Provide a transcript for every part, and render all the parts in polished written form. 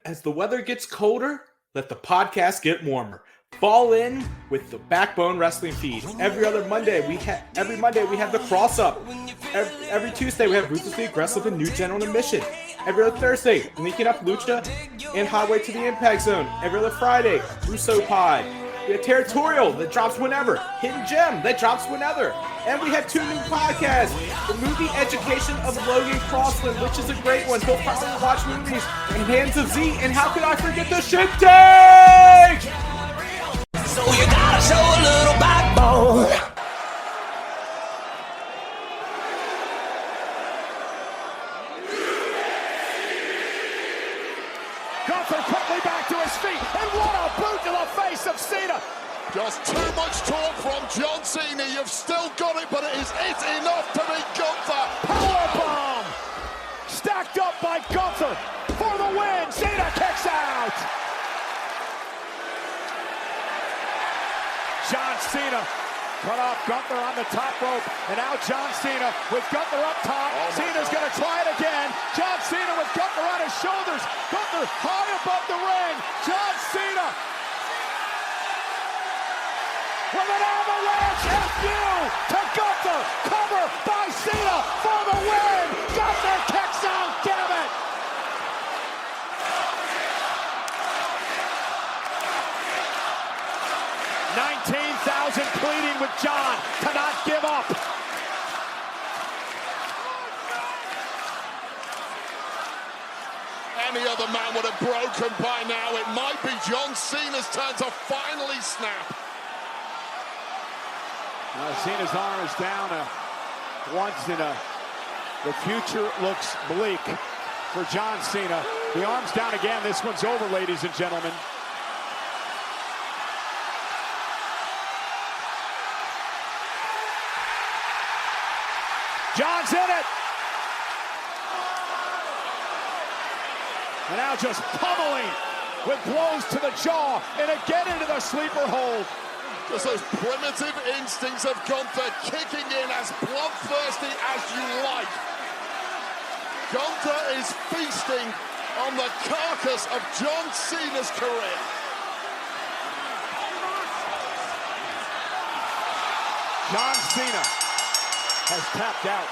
As the weather gets colder, let the podcast get warmer. Fall in with the Backbone Wrestling feed. Every Monday we have the cross up. Every Tuesday we have Ruthlessly Aggressive and New General Admission. Every other Thursday, linking up Lucha and Highway to the Impact Zone. Every other Friday, Russo Pod. We have Territorial that drops whenever. Hidden Gem that drops whenever. And we have 2 new podcasts. The Movie Education of Logan Crossland, which is a great one. He'll finally watch movies. And Hands of Z. And how could I forget the Shit Take? So you gotta show a little backbone. Gunther quickly back to his feet, and what a boot to the face of Cena. Just too much talk from John Cena. You've still got it, but is it enough to beat Gunther? Powerbomb! Stacked up by Gunther for the win. Cena kicks out. John Cena cut off Gunther on the top rope, and now John Cena with Gunther up top. Cena's going to try it again. John Cena with Gunther on his shoulders. Gunther high above the ring. John Cena with an avalanche FU to Gunther. Cover by Cena for the win. Gunther kicks out, damn it. Pleading with John to not give up. Any other man would have broken by now. It might be John Cena's turn to finally snap. Cena's arm is down once the future looks bleak for John Cena. The arm's down again. This one's over, ladies and gentlemen. John's in it. And now just pummeling with blows to the jaw and again into the sleeper hold. Just those primitive instincts of Gunther kicking in as bloodthirsty as you like. Gunther is feasting on the carcass of John Cena's career. John Cena has tapped out.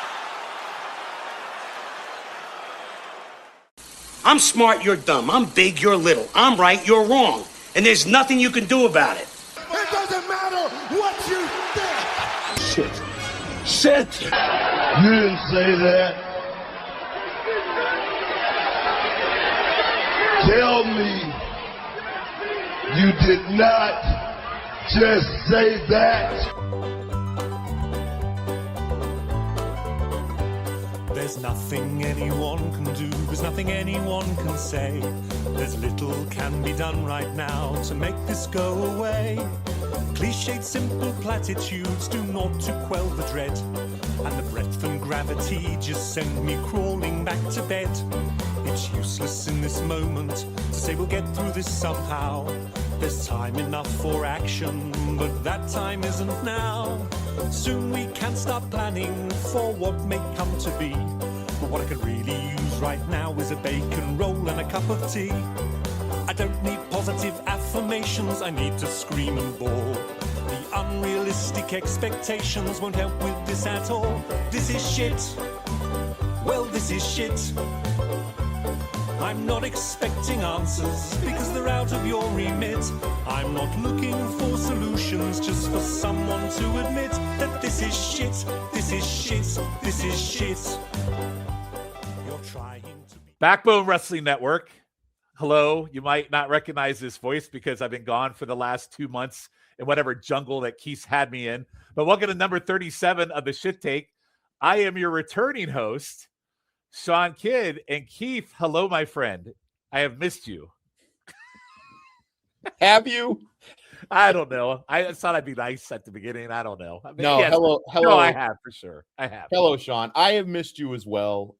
I'm smart, you're dumb. I'm big, you're little. I'm right, you're wrong. And there's nothing you can do about it. It doesn't matter what you think. Shit. You didn't say that. Tell me you did not just say that. There's nothing anyone can do, there's nothing anyone can say. There's little can be done right now to make this go away. Cliched simple platitudes do naught to quell the dread, and the breadth and gravity just send me crawling back to bed. It's useless in this moment to say we'll get through this somehow. There's time enough for action, but that time isn't now. Soon we can start planning for what may come to be. But what I could really use right now is a bacon roll and a cup of tea. I don't need positive affirmations, I need to scream and bawl. The unrealistic expectations won't help with this at all. This is shit. Well, this is shit. I'm not expecting answers because they're out of your remit. I'm not looking for solutions, just for someone to admit that this is shit, this is shit, this is shit. You're trying to be... Backbone Wrestling Network. Hello. You might not recognize this voice because I've been gone for the last 2 months in whatever jungle that Keith had me in. But welcome to number 37 of the Shit Take. I am your returning host, Shawn Kidd. And Keith, hello, my friend. I have missed you. Have you? I don't know. I thought I'd be nice at the beginning. I don't know. I mean, no, yes, hello. No, I have for sure. I have. Hello, Shawn. I have missed you as well.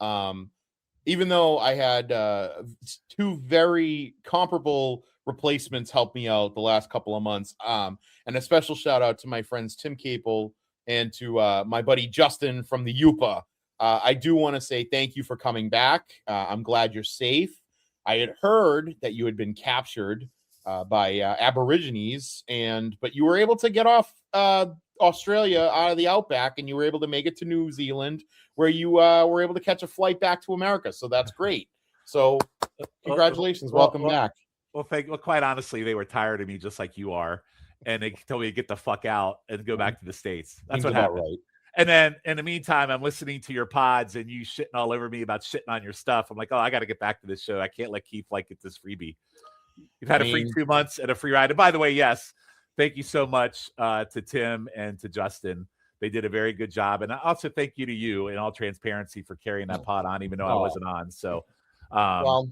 Even though I had 2 very comparable replacements help me out the last couple of months. And a special shout out to my friends Tim Capel and to my buddy Justin from the Yupa. I do want to say thank you for coming back. I'm glad you're safe. I had heard that you had been captured by Aborigines, but you were able to get off Australia out of the outback, and you were able to make it to New Zealand, where you were able to catch a flight back to America. So that's great. So congratulations, welcome back. Well, quite honestly, they were tired of me just like you are, and they told me to get the fuck out and go back to the States. That's what happened. Right. And then in the meantime, I'm listening to your pods and you shitting all over me about shitting on your stuff. I'm like, oh, I got to get back to this show. I can't let Keith get this freebie. You've had a free 2 months and a free ride. And by the way, yes, thank you so much to Tim and to Justin. They did a very good job. And I also thank you to you in all transparency for carrying that pod on, even though I wasn't on. So, well,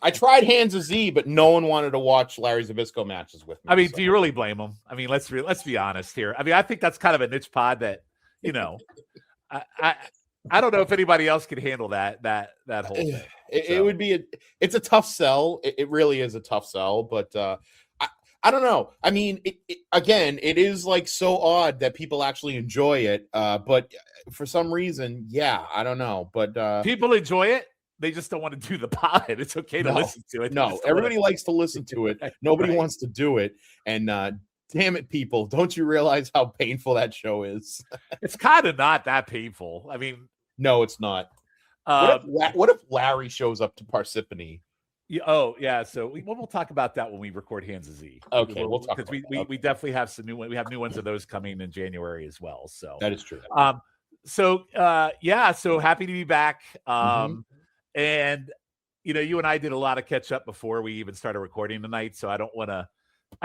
I tried Hands of Z, but no one wanted to watch Larry Zbyszko matches with me. I mean, do you really blame them? I mean, let's be honest here. I mean, I think that's kind of a niche pod that, I don't know if anybody else could handle that whole thing. It would be it's a tough sell. It really is a tough sell, but I don't know. I mean, again, it is so odd that people actually enjoy it. But for some reason, yeah, I don't know. But people enjoy it. They just don't want to do the pod. It's okay to listen to it. No, everybody likes to listen to it. Nobody wants to do it. And damn it, people, don't you realize how painful that show is? It's kind of not that painful. I mean, no, it's not. What if Larry shows up to Parsippany? Yeah. So we'll talk about that when we record Hands of Z. Okay, we'll talk because we definitely have some new ones. We have new ones of those coming in January as well. So that is true. So happy to be back. And you and I did a lot of catch up before we even started recording tonight. So I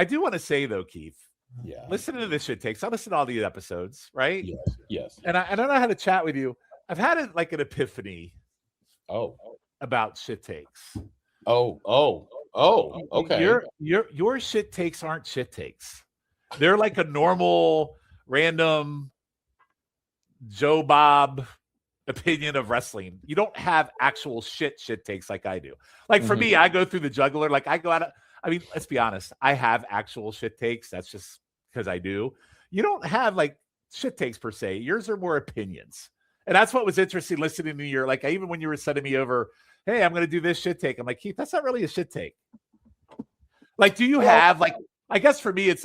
do want to say though, Keith. Yeah. Listening to this shit takes. I listen to all the episodes, right? Yes. And I don't know how to chat with you. I've had an epiphany. About shit takes. Okay. Your shit takes aren't shit takes. They're like a normal, random Joe Bob opinion of wrestling. You don't have actual shit takes like I do. Like for me, I go through the juggler. Like I go out. Let's be honest. I have actual shit takes. That's just because I do. You don't have shit takes per se. Yours are more opinions. And that's what was interesting listening to your, even when you were sending me over, hey, I'm going to do this shit take. I'm like, Keith, that's not really a shit take. Do you have, I guess for me, it's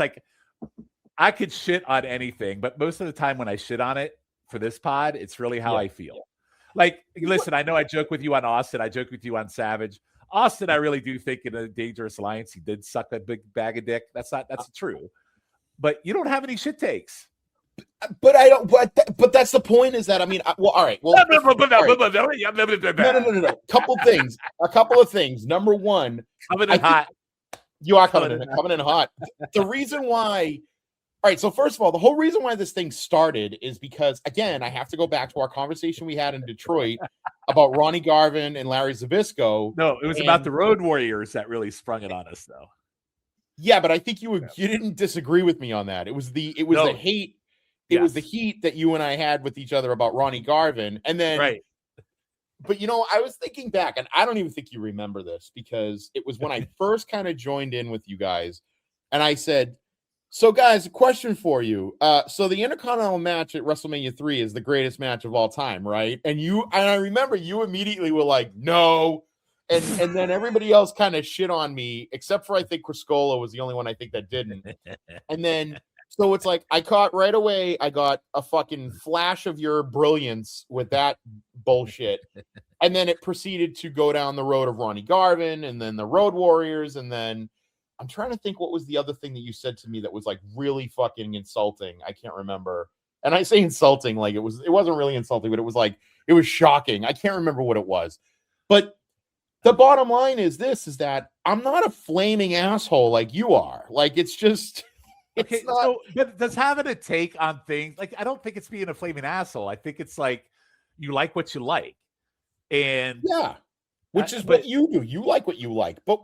I could shit on anything, but most of the time when I shit on it for this pod, it's really how I feel. Listen, I know I joke with you on Austin. I joke with you on Savage. Austin, I really do think in a Dangerous Alliance, he did suck that big bag of dick. That's true. But you don't have any shit takes. But I don't. But that's the point. Is that all right. Well, no. A couple of things. Number one, coming in hot. You are coming in hot. The reason why. All right. So first of all, the whole reason why this thing started is because, again, I have to go back to our conversation we had in Detroit about Ronnie Garvin and Larry Zbyszko. No, it was about the Road Warriors that really sprung it on us, though. Yeah, but I think you didn't disagree with me on that. It was the hate. It was the heat that you and I had with each other about Ronnie Garvin. And then, right. But, I was thinking back, and I don't even think you remember this, because it was when I first kind of joined in with you guys. And I said, so guys, a question for you. So the Intercontinental match at WrestleMania 3 is the greatest match of all time, right? And I remember you immediately were like, no. And then everybody else kind of shit on me, except for I think Criscola was the only one I think that didn't. And then, so it's I caught right away, I got a fucking flash of your brilliance with that bullshit. And then it proceeded to go down the road of Ronnie Garvin and then the Road Warriors. And then I'm trying to think what was the other thing that you said to me that was really fucking insulting. I can't remember. And I say insulting, it wasn't really insulting, but it was it was shocking. I can't remember what it was. But the bottom line is that I'm not a flaming asshole like you are. It's just... Okay, so but does having a take on things I don't think it's being a flaming asshole. I think it's you like what you like, and which is what you do. You like what you like, but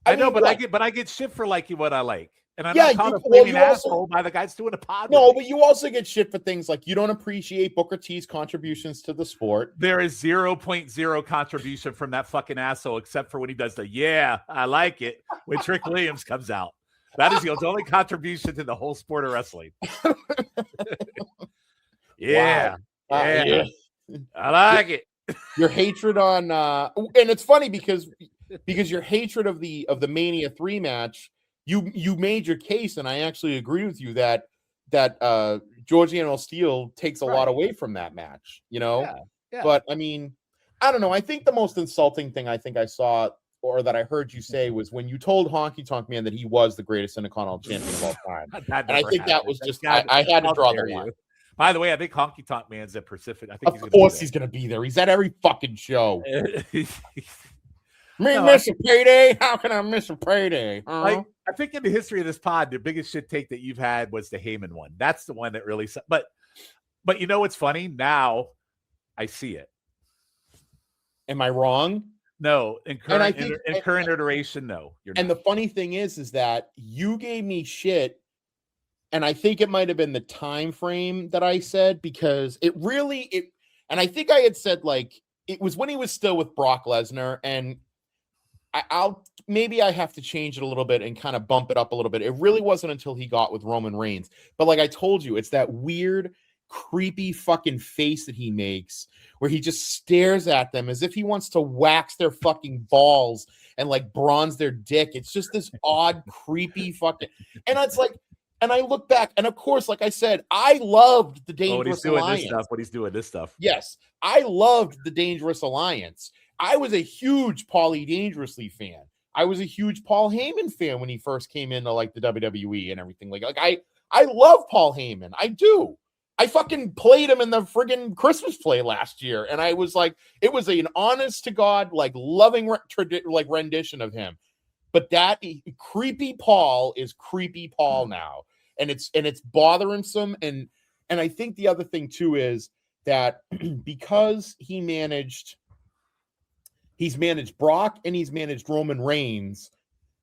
I get shit for liking what I like, and I'm not called a flaming asshole by the guys doing a pod. No, but you also get shit for things you don't appreciate Booker T's contributions to the sport. There is 0.0 contribution from that fucking asshole, except for when he does the I like it when Trick Williams comes out. That is the only contribution to the whole sport of wrestling. Yeah. I like it. Your hatred on and it's funny because because your hatred of the Mania 3 match, you made your case, and I actually agree with you that Georgiano Steele takes a lot away from that match, you know. Yeah. But I mean, I don't know. I think the most insulting thing I think I saw or that I heard you say was when you told Honky Tonk Man that he was the greatest Intercontinental champion of all time. And I think that was just I had to draw the line. By the way, I think Honky Tonk Man's at Pacific. I think Of course he's gonna be there. He's at every fucking show. Miss a payday? How can I miss a payday? Like, I think in the history of this pod, the biggest shit take that you've had was the Heyman one. That's the one that really. But you know what's funny? Now I see it. Am I wrong? No, in current iteration, no. You're not. And the funny thing is that you gave me shit, and I think it might have been the time frame that I said, because it and I think I had said like it was when he was still with Brock Lesnar, and I'll maybe I have to change it a little bit and kind of bump it up a little bit. It really wasn't until he got with Roman Reigns, but like I told you, it's that weird, creepy fucking face that he makes where he just stares at them as if he wants to wax their fucking balls and like bronze their dick. It's just this odd, creepy fucking, and it's like, and I look back, and of course, like I said, I loved the Dangerous Alliance. When he's doing this stuff. Yes, I loved the Dangerous Alliance. I was a huge Paulie Dangerously fan. I was a huge Paul Heyman fan when he first came into like the WWE and everything. Like I love Paul Heyman. I do. I fucking played him in the friggin' Christmas play last year, and I was like, it was an honest to God, like loving rendition of him. But that creepy Paul is creepy Paul now, and it's bothersome. And I think the other thing too is that because he's managed Brock and he's managed Roman Reigns,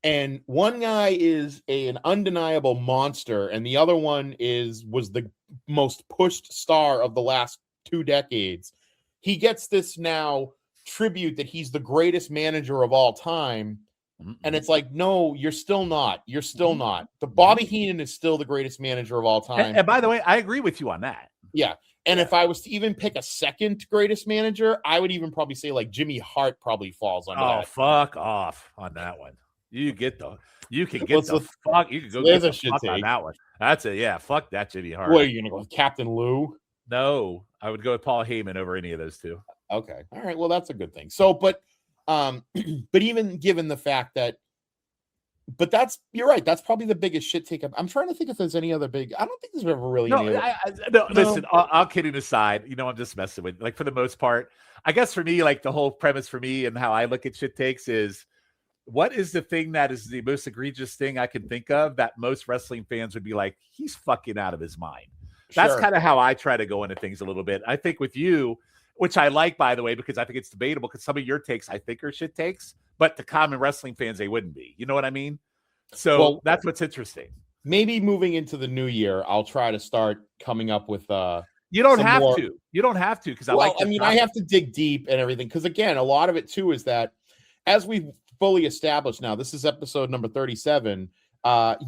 and one guy is an undeniable monster, and the other one was the most pushed star of the last 2 decades. He gets this now tribute that he's the greatest manager of all time. And it's like, no, you're still not. You're still not. The Bobby Heenan is still the greatest manager of all time. And by the way, I agree with you on that. Yeah. And if I was to even pick a second greatest manager, I would even probably say like Jimmy Hart probably falls under that. Oh, fuck off on that one. You can get the fuck. You can go There's get a the shit fuck take. on that one. That's it. Yeah, fuck that Jimmy Hart. What are you gonna go with Captain Lou? No, I would go with Paul Heyman over any of those two. Okay. All right. Well, that's a good thing. So, but even given the fact that, you're right. That's probably the biggest shit take. I'm trying to think if there's any other big. I don't think there's ever really. No, listen. All kidding aside, I'm just messing with. Like for the most part, I guess for me, like the whole premise for me and how I look at shit takes is, what is the thing that is the most egregious thing I can think of that most wrestling fans would be like, he's fucking out of his mind. That's kind of how I try to go into things a little bit. I think with you, which I like, by the way, because I think it's debatable, because some of your takes I think are shit takes, but to common wrestling fans, they wouldn't be. You know what I mean? So that's what's interesting. Maybe moving into the new year, I'll try to start coming up with You don't have to. You don't have to, because I have to dig deep and everything. Because again, a lot of it too is that as we've fully established now, this is episode number 37.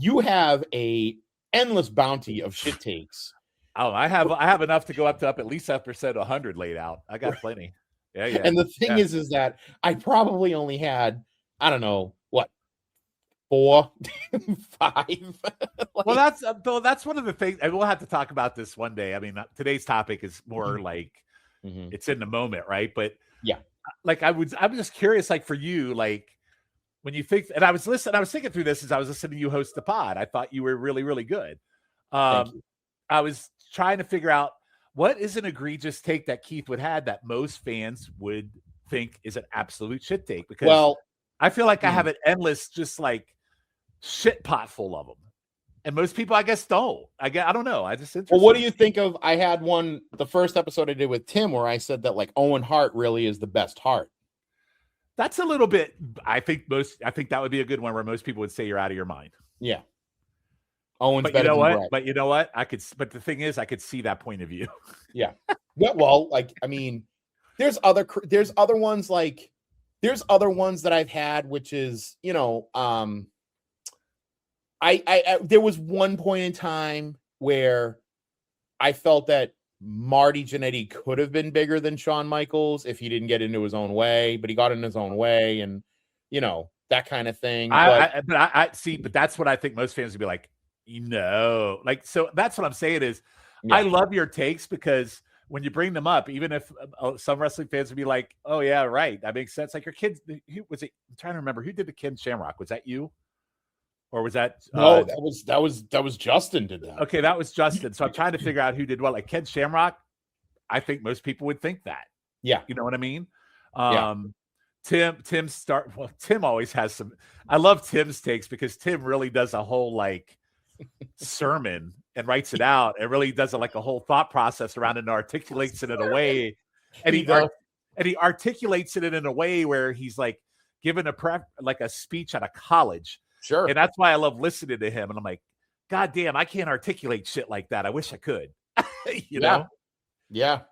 You have a endless bounty of shit takes. Oh, I have enough to go up at least episode 100 laid out. I got plenty. Yeah. And the thing is that I probably only had, I don't know, what, 4, 5. Well, that's one of the things, and we'll have to talk about this one day. I mean, today's topic is more like it's in the moment, right? But yeah, like I'm just curious, like for you, like when you think, and I was thinking through this as I was listening to you host the pod. I thought you were really, really good. I was trying to figure out what is an egregious take that Keith would have that most fans would think is an absolute shit take, because I feel like I have an endless, just like shit pot full of them. And most people, I guess, don't. I don't know. Well, what do you think of? I had one, the first episode I did with Tim, where I said that like Owen Hart really is the best Hart. That's a little bit. I think that would be a good one where most people would say you're out of your mind. Yeah. Owen's but better you know than what? Brett. But you know what? But the thing is, I could see that point of view. Yeah. Well, like, I mean, there's other ones that I've had, which is, I there was one point in time where I felt that Marty Jannetty could have been bigger than Shawn Michaels if he didn't get into his own way, but he got in his own way. And that kind of thing. But that's what I think most fans would be like, like, so that's what I'm saying is I love your takes because when you bring them up, even if some wrestling fans would be like, oh yeah, right, that makes sense. Like your kids, who was it? I'm trying to remember who did the Ken Shamrock. Was that you? Or was that no? That was Justin did that. Okay, that was Justin. So I'm trying to figure out who did what. Like Ken Shamrock, I think most people would think that. Yeah, you know what I mean. Tim always has some. I love Tim's takes because Tim really does a whole like sermon and writes it out. It really does like a whole thought process around it and articulates it in a way, and he articulates it in a way where he's like giving a speech at a college. Sure. And that's why I love listening to him. And I'm like, God damn, I can't articulate shit like that. I wish I could. you know? Yeah.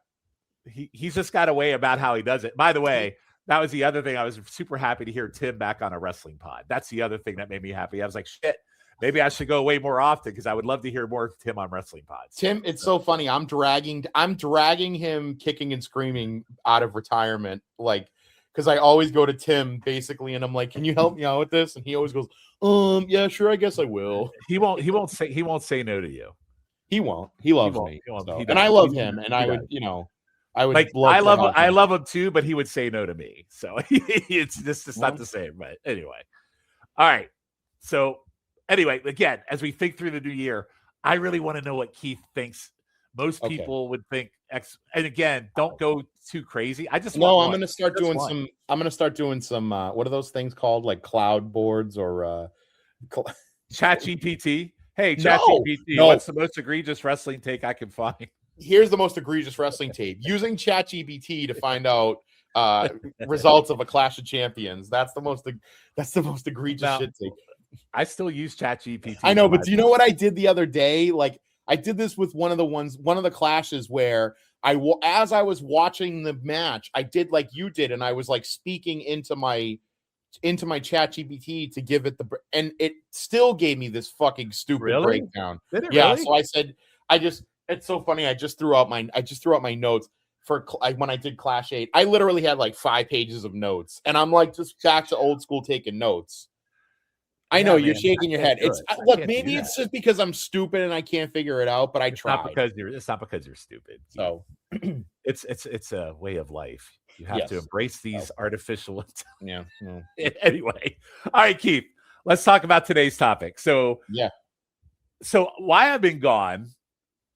He's just got a way about how he does it. By the way, that was the other thing. I was super happy to hear Tim back on a wrestling pod. That's the other thing that made me happy. I was like, shit, maybe I should go way more often because I would love to hear more of Tim on wrestling pods. Tim, it's so funny. I'm dragging him kicking and screaming out of retirement. Like, because I always go to Tim basically, and I'm like, "Can you help me out with this?" And he always goes, yeah, sure, I guess I will." He won't say no to you. He won't. He loves me, and I love him. And I would, I would. Like, I love him too, but he would say no to me. So it's just not the same. But anyway, all right. So anyway, again, as we think through the new year, I really want to know what Keith thinks. Most people would think and again, don't go too crazy. I'm going to start doing some. I'm going to start doing some. What are those things called? Like cloud boards or ChatGPT. Hey, ChatGPT, what's the most egregious wrestling take I can find? Here's the most egregious wrestling tape. Using ChatGPT to find out results of a Clash of Champions. That's the most egregious shit take. I still use ChatGPT. I know, but do you know what I did the other day? Like, I did this with one of the clashes where as I was watching the match, I did like you did, and I was like speaking into my ChatGPT to give it and it still gave me this fucking stupid breakdown. Did it really? So I said, it's so funny. I just threw out my notes for when I did Clash 8. I literally had like 5 pages of notes, and I'm like just back to old school taking notes. I know you're shaking your head. Look, maybe it's just because I'm stupid and I can't figure it out, but I tried. It's not because you're stupid. So it's a way of life. You have to embrace these artificial. Yeah. Anyway, all right, Keith. Let's talk about today's topic. So why I've been gone,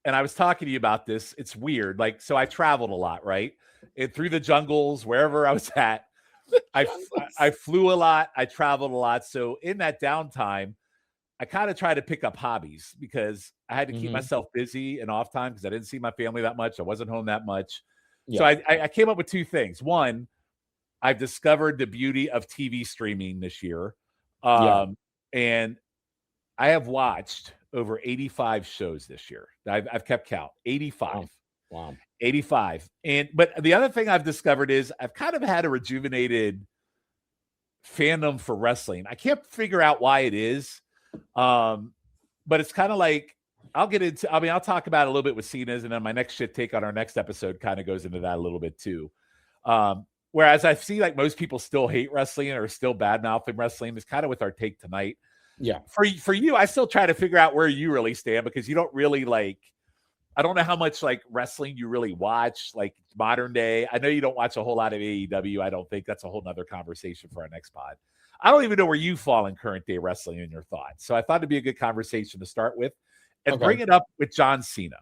and I was talking to you about this. It's weird. Like, so I traveled a lot, right? And through the jungles, wherever I was at. I flew a lot. I traveled a lot. So in that downtime, I kind of try to pick up hobbies because I had to keep myself busy and off time because I didn't see my family that much. I wasn't home that much. Yeah. So I came up with 2 things. One, I've discovered the beauty of TV streaming this year. And I have watched over 85 shows this year. I've kept count. 85. Wow. 85. But the other thing I've discovered is I've kind of had a rejuvenated fandom for wrestling. I can't figure out why it is. But it's kind of like I'll talk about it a little bit with Cena's, and then my next shit take on our next episode kind of goes into that a little bit too. Whereas I see like most people still hate wrestling or still bad mouthing wrestling is kind of with our take tonight. Yeah. For you, I still try to figure out where you really stand because you don't really like. I don't know how much like wrestling you really watch, like modern day. I know you don't watch a whole lot of AEW. I don't think that's a whole nother conversation for our next pod. I don't even know where you fall in current day wrestling in your thoughts. So I thought it'd be a good conversation to start with and bring it up with John Cena.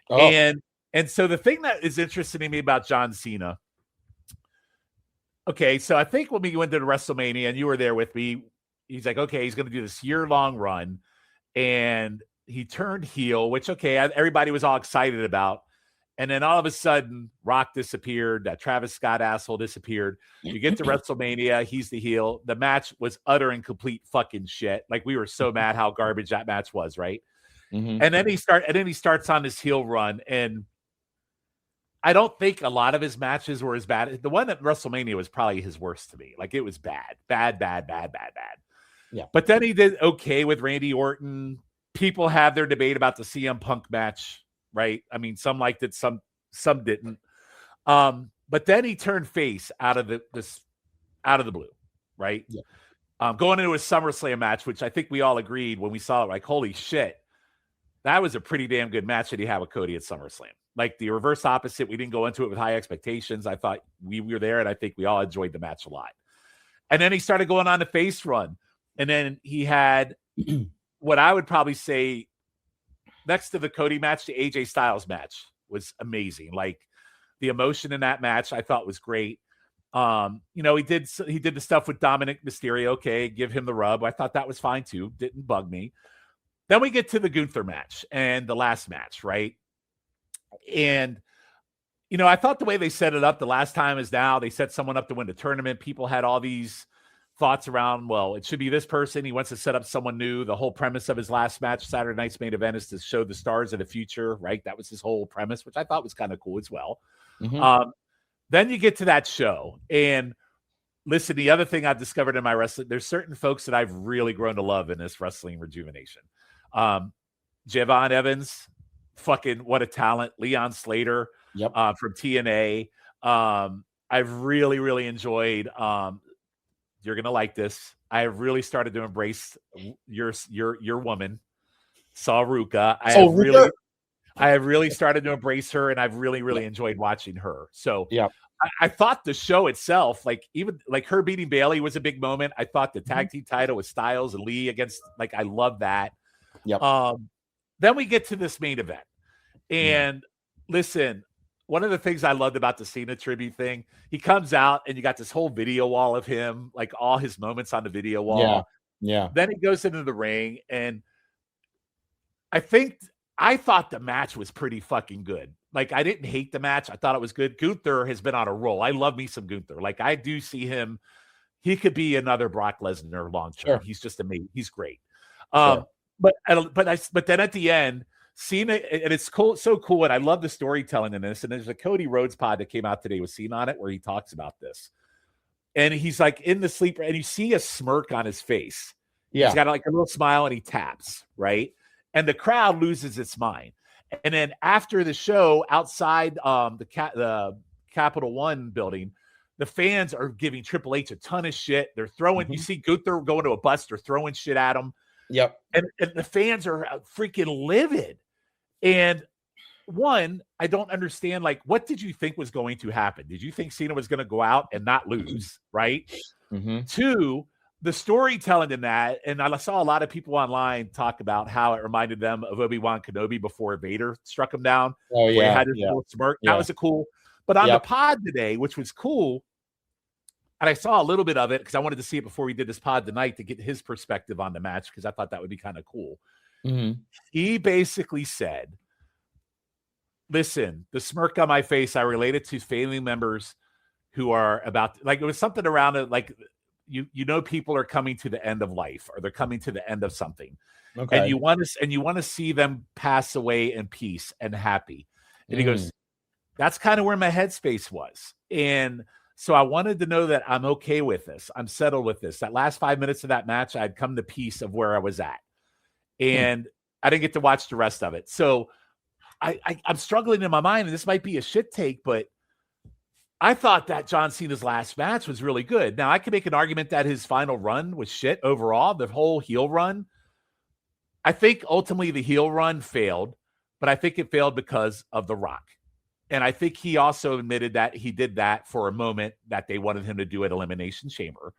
Oh. And so the thing that is interesting to me about John Cena. Okay. So I think when we went to the WrestleMania and you were there with me, he's like, okay, he's going to do this year-long run. And he turned heel, which, okay, everybody was all excited about. And then all of a sudden, Rock disappeared. That Travis Scott asshole disappeared. You get to WrestleMania, he's the heel. The match was utter and complete fucking shit. Like, we were so mad how garbage that match was, right? Mm-hmm. And then he starts on this heel run. And I don't think a lot of his matches were as bad. The one at WrestleMania was probably his worst to me. Like, it was bad. Yeah. But then he did okay with Randy Orton. People have their debate about the CM Punk match, right? I mean, some liked it, some didn't. But then he turned face out of the blue. right? Yeah. Going into a SummerSlam match, which I think we all agreed when we saw it, like, holy shit, that was a pretty damn good match that he had with Cody at SummerSlam. Like the reverse opposite, we didn't go into it with high expectations. I thought we were there, and I think we all enjoyed the match a lot. And then he started going on the face run. And then he had what I would probably say next to the Cody match, the AJ Styles match was amazing. Like the emotion in that match, I thought was great. You know, he did the stuff with Dominic Mysterio. Okay, give him the rub. I thought that was fine too. Didn't bug me. Then we get to the Gunther match and the last match, right? And, you know, I thought the way they set it up the last time is now they set someone up to win the tournament. People had all these thoughts around, well, it should be this person. He wants to set up someone new. The whole premise of his last match, Saturday night's main event, is to show the stars of the future, right? That was his whole premise, which I thought was kind of cool as well. Mm-hmm. Then you get to that show. And listen, the other thing I've discovered in my wrestling, there's certain folks that I've really grown to love in this wrestling rejuvenation. Javon Evans, fucking what a talent. Leon Slater, Yep. From TNA. I've really, really enjoyed. You're gonna like this. I have really started to embrace your woman, Saruka. I have really started to embrace her, and I've really, really enjoyed watching her. So yeah, I thought the show itself, like even like her beating Bayley was a big moment. I thought the tag team title with Styles and Lee against, like, I love that. Yep. Then we get to this main event. And listen, one of the things I loved about the Cena tribute thing, he comes out and you got this whole video wall of him, like all his moments on the video wall. Yeah. Then he goes into the ring, and I thought the match was pretty fucking good. Like, I didn't hate the match. I thought it was good. Gunther has been on a roll. I love me some Gunther. Like, I do see him. He could be another Brock Lesnar long term. Sure. He's just amazing. He's great. Sure. But then at the end, Cena, and it's cool, so cool, and I love the storytelling in this. And there's a Cody Rhodes pod that came out today with Cena on it where he talks about this. And he's like in the sleeper, and you see a smirk on his face. Yeah. He's got like a little smile, and he taps, right? And the crowd loses its mind. And then after the show, outside the Capital One building, the fans are giving Triple H a ton of shit. They're throwing, you see Gunther going to a bus, they're throwing shit at him. Yep. And the fans are freaking livid. And one, I don't understand, like, what did you think was going to happen? Did you think Cena was going to go out and not lose, right? Mm-hmm. Two, the storytelling in that, and I saw a lot of people online talk about how it reminded them of Obi-Wan Kenobi before Vader struck him down. Oh, yeah. He had his little smirk. That was a cool. But on the pod today, which was cool, and I saw a little bit of it because I wanted to see it before we did this pod tonight to get his perspective on the match because I thought that would be kind of cool. Mm-hmm. He basically said, listen, the smirk on my face, I related to family members who are about, like, it was something around it, like, you know, people are coming to the end of life, or they're coming to the end of something. Okay. And you want to see them pass away in peace and happy. And he goes, that's kind of where my headspace was. And so I wanted to know that I'm okay with this. I'm settled with this. That last 5 minutes of that match, I'd come to peace of where I was at. And I didn't get to watch the rest of it. So I'm struggling in my mind, and this might be a shit take, but I thought that John Cena's last match was really good. Now, I can make an argument that his final run was shit overall, the whole heel run. I think ultimately the heel run failed, but I think it failed because of The Rock. And I think he also admitted that he did that for a moment that they wanted him to do at Elimination Chamber.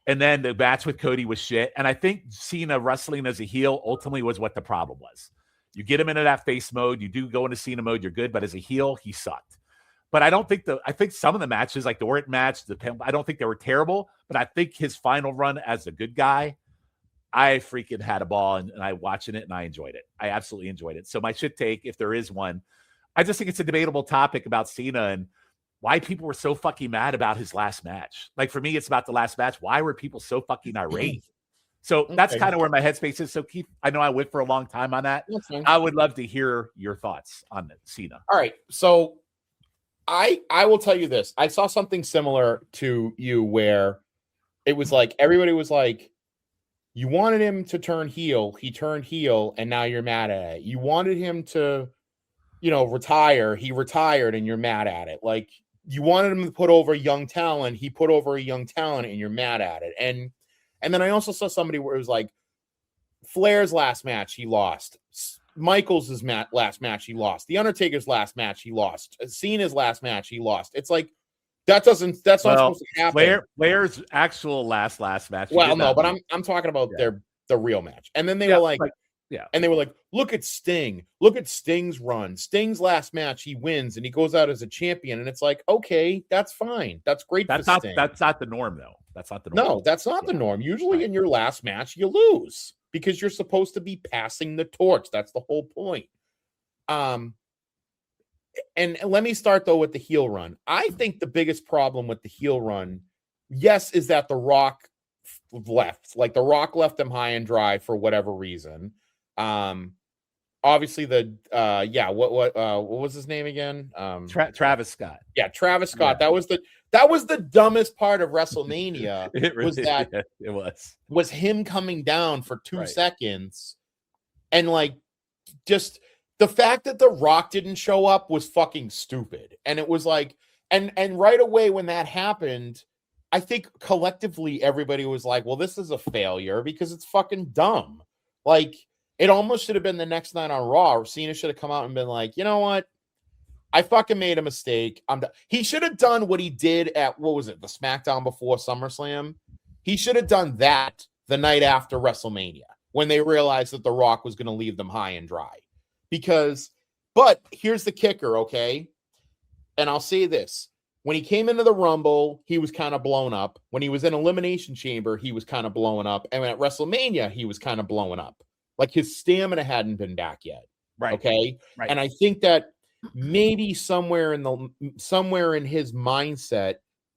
And then the match with Cody was shit. And I think Cena wrestling as a heel ultimately was what the problem was. You get him into that face mode, you do go into Cena mode, you're good, but as a heel, he sucked. But I think some of the matches, like the Orton match, I don't think they were terrible, but I think his final run as a good guy, I freaking had a ball, and I watching it, and I enjoyed it. I absolutely enjoyed it. So my shit take, if there is one, I just think it's a debatable topic about Cena and why people were so fucking mad about his last match. Like, for me, it's about the last match. Why were people so fucking irate? So that's kind of where my headspace is. So, Keith, I know I went for a long time on that. I would love to hear your thoughts on Cena. All right. So I will tell you this. I saw something similar to you where it was like everybody was like, you wanted him to turn heel. He turned heel, and now you're mad at it. You wanted him to, retire. He retired, and you're mad at it. Like, you wanted him to put over a young talent. He put over a young talent, and you're mad at it. And then I also saw somebody where it was like Flair's last match, he lost. Michaels' last match, he lost. The Undertaker's last match, he lost. Cena's last match, he lost. It's like that's not supposed to happen. Flair's actual last match. Well, no, but I'm talking about the real match. And then they were like, and they were like, look at Sting. Look at Sting's run. Sting's last match, he wins and he goes out as a champion. And it's like, okay, that's fine. That's great. That's not the norm, though. That's not the norm. No, that's not the norm. Usually in your last match, you lose because you're supposed to be passing the torch. That's the whole point. And let me start though with the heel run. I think the biggest problem with the heel run, yes, is that The Rock left. Like The Rock left him high and dry for whatever reason. Obviously what was his name again? Travis Scott. Yeah, Travis Scott. Yeah. That was the dumbest part of WrestleMania. It was him coming down for 2 seconds, and like just the fact that The Rock didn't show up was fucking stupid. And it was like, and right away when that happened, I think collectively everybody was like, well, this is a failure because it's fucking dumb. Like, it almost should have been the next night on Raw. Cena should have come out and been like, you know what? I fucking made a mistake. I'm done. He should have done what he did at, what was it, the SmackDown before SummerSlam? He should have done that the night after WrestleMania when they realized that The Rock was going to leave them high and dry. But here's the kicker, okay? And I'll say this. When he came into the Rumble, he was kind of blown up. When he was in Elimination Chamber, he was kind of blowing up. And at WrestleMania, he was kind of blowing up. Like his stamina hadn't been back yet. Right. Okay. Right. And I think that maybe somewhere in his mindset,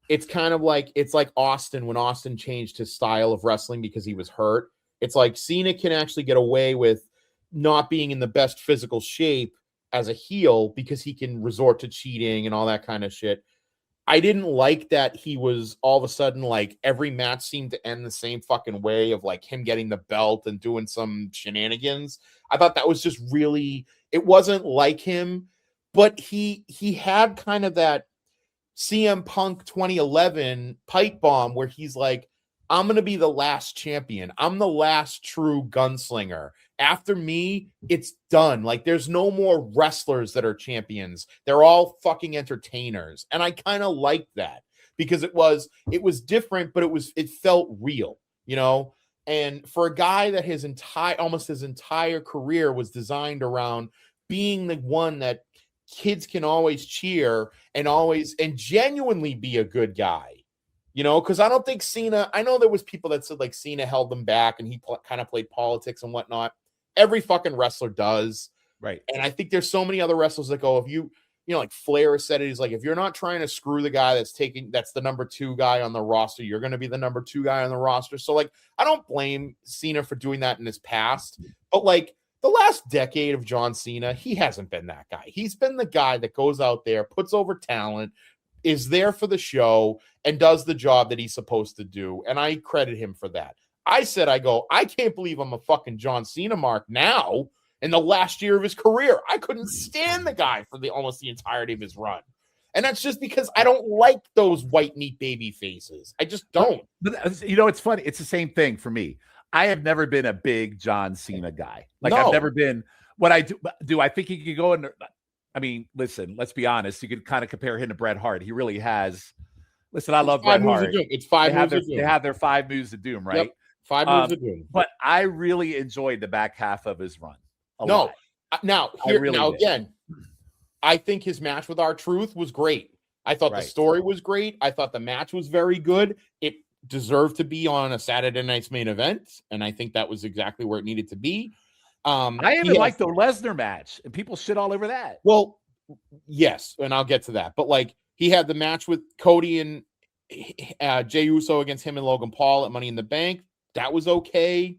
it's kind of like, it's like Austin when Austin changed his style of wrestling because he was hurt. It's like Cena can actually get away with not being in the best physical shape as a heel because he can resort to cheating and all that kind of shit. I didn't like that he was all of a sudden like every match seemed to end the same fucking way of like him getting the belt and doing some shenanigans. I thought that was just really, it wasn't like him, but he had kind of that CM Punk 2011 pipe bomb where he's like, I'm going to be the last champion. I'm the last true gunslinger. After me, it's done. Like there's no more wrestlers that are champions. They're all fucking entertainers. And I kind of liked that because it was different, but it felt real, you know? And for a guy that almost his entire career was designed around being the one that kids can always cheer and genuinely be a good guy. You know, because I don't think Cena, I know there was people that said like Cena held them back and he kind of played politics and whatnot. Every fucking wrestler does. Right. And I think there's so many other wrestlers that go, if you know, like Flair said it, he's like, if you're not trying to screw the guy that's the number 2 guy on the roster, you're going to be the number 2 guy on the roster. So like, I don't blame Cena for doing that in his past, but like the last decade of John Cena, he hasn't been that guy. He's been the guy that goes out there, puts over talent, is there for the show and does the job that he's supposed to do. And I credit him for that. I can't believe I'm a fucking John Cena mark now in the last year of his career. I couldn't stand the guy for almost the entirety of his run. And that's just because I don't like those white meat baby faces. I just don't. But you know, it's funny. It's the same thing for me. I have never been a big John Cena guy. Like No. I've never been what I do. I think he could go in. I mean, listen, let's be honest. You could kind of compare him to Bret Hart. He really has. Listen, I love Bret Hart. It's 5 moves of doom. They have their 5 moves of doom, right? Yep. 5 moves of doom. But I really enjoyed the back half of his run. Lot. Now again, I think his match with R-Truth was great. I thought the story was great. I thought the match was very good. It deserved to be on a Saturday night's main event, and I think that was exactly where it needed to be. I even liked the Lesnar match, and people shit all over that. Well, yes, and I'll get to that. But like he had the match with Cody and Jey Uso against him and Logan Paul at Money in the Bank. That was okay.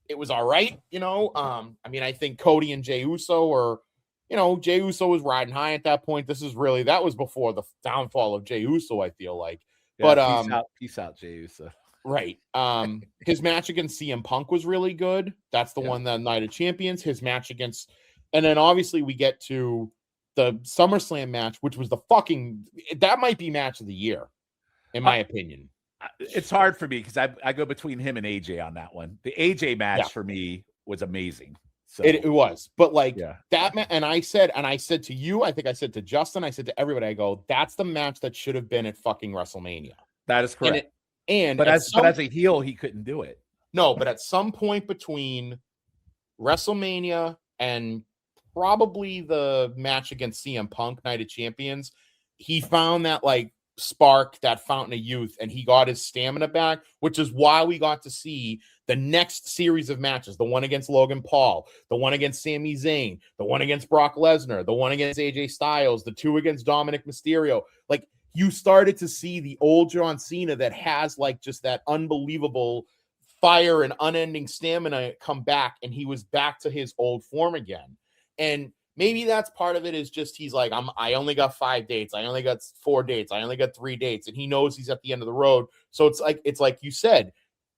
It was all right, you know. I mean, I think Cody and Jey Uso Jey Uso was riding high at that point. That was before the downfall of Jey Uso, I feel like. Yeah, but peace out, Jey Uso. Right. His match against CM Punk was really good. That's the one, the Night of Champions. His match against, and then obviously we get to the SummerSlam match, which was that might be match of the year, in my opinion. It's hard for me because I go between him and AJ on that one. The AJ match for me was amazing. So it was, but like that and I said to you, I think I said to Justin, I said to everybody, I go, that's the match that should have been at fucking WrestleMania. That is correct. But as a heel, he couldn't do it. No, but at some point between WrestleMania and probably the match against CM Punk, Night of Champions, he found that like spark, that fountain of youth, and he got his stamina back, which is why we got to see the next series of matches, the one against Logan Paul, the one against Sami Zayn, the one against Brock Lesnar, the one against AJ Styles, the two against Dominic Mysterio. Like, you started to see the old John Cena that has like just that unbelievable fire and unending stamina come back, and he was back to his old form again. And maybe that's part of it, is just he's like, I only got 5 dates, I only got 4 dates, I only got 3 dates, and he knows he's at the end of the road. So it's like you said,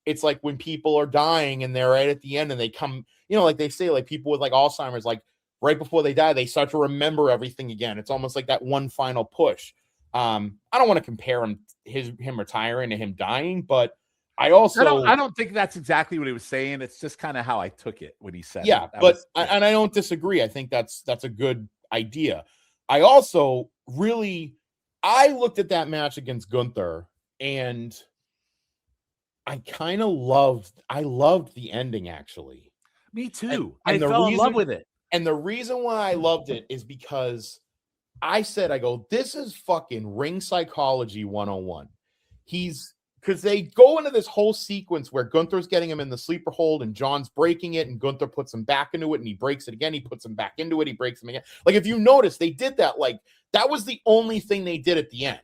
it's like when people are dying and they're right at the end and they come, like they say, like people with like Alzheimer's, like right before they die, they start to remember everything again. It's almost like that one final push. I don't want to compare him retiring to him dying, but I don't think that's exactly what he was saying. It's just kind of how I took it when he said it. But I don't disagree. I think that's a good idea. I also I looked at that match against Gunther and I kind of loved the ending, actually. Me too. I fell in love with it. And the reason why I loved it is because I go, this is fucking ring psychology 101. Because they go into this whole sequence where Gunther's getting him in the sleeper hold and John's breaking it, and Gunther puts him back into it and he breaks it again. He puts him back into it. He breaks him again. Like, if you notice, they did that. Like, that was the only thing they did at the end.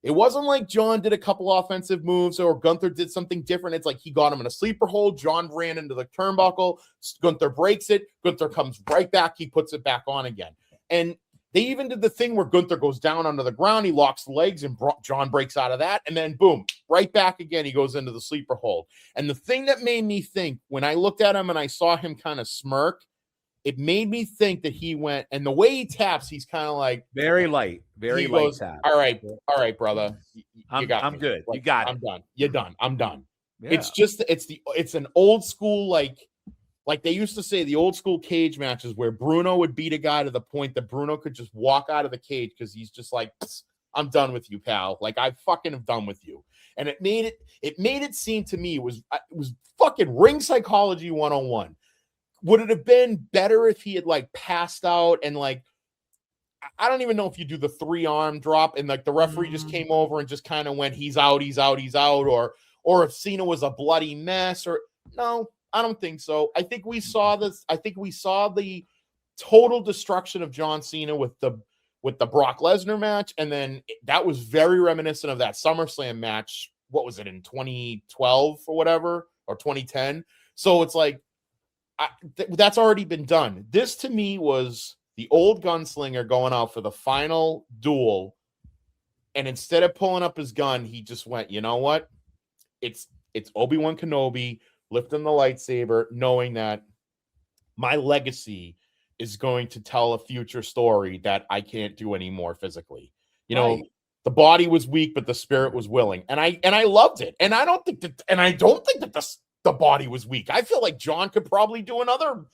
It wasn't like John did a couple offensive moves or Gunther did something different. It's like he got him in a sleeper hold. John ran into the turnbuckle. Gunther breaks it. Gunther comes right back. He puts it back on again. And they even did the thing where Gunther goes down onto the ground. He locks the legs and John breaks out of that. And then boom, right back again. He goes into the sleeper hold. And the thing that made me think, when I looked at him and I saw him kind of smirk, it made me think that he went, and the way he taps, he's kind of like very light tap. All right, brother. You got I'm me. good. Like, you got it. I'm done. You're done. I'm done. Yeah. It's an old school, like they used to say, the old school cage matches where Bruno would beat a guy to the point that Bruno could just walk out of the cage because he's just like, I'm done with you, pal. Like, I fucking am done with you. And it made it seem to me it was fucking ring psychology 101. Would it have been better if he had like passed out and like, I don't even know if you do the 3-arm drop and like the referee just came over and just kind of went, he's out, or if Cena was a bloody mess, or no, I don't think so. I think we saw this. I think we saw the total destruction of John Cena with the Brock Lesnar match. And then that was very reminiscent of that SummerSlam match. What was it, in 2012 or whatever, or 2010? So it's like, that's already been done. This to me was the old gunslinger going out for the final duel, and instead of pulling up his gun, he just went, you know what? It's Obi-Wan Kenobi lifting the lightsaber, knowing that my legacy is going to tell a future story that I can't do anymore physically. Right. The body was weak, but the spirit was willing, and I loved it. And I don't think that the body was weak. I feel like John could probably do another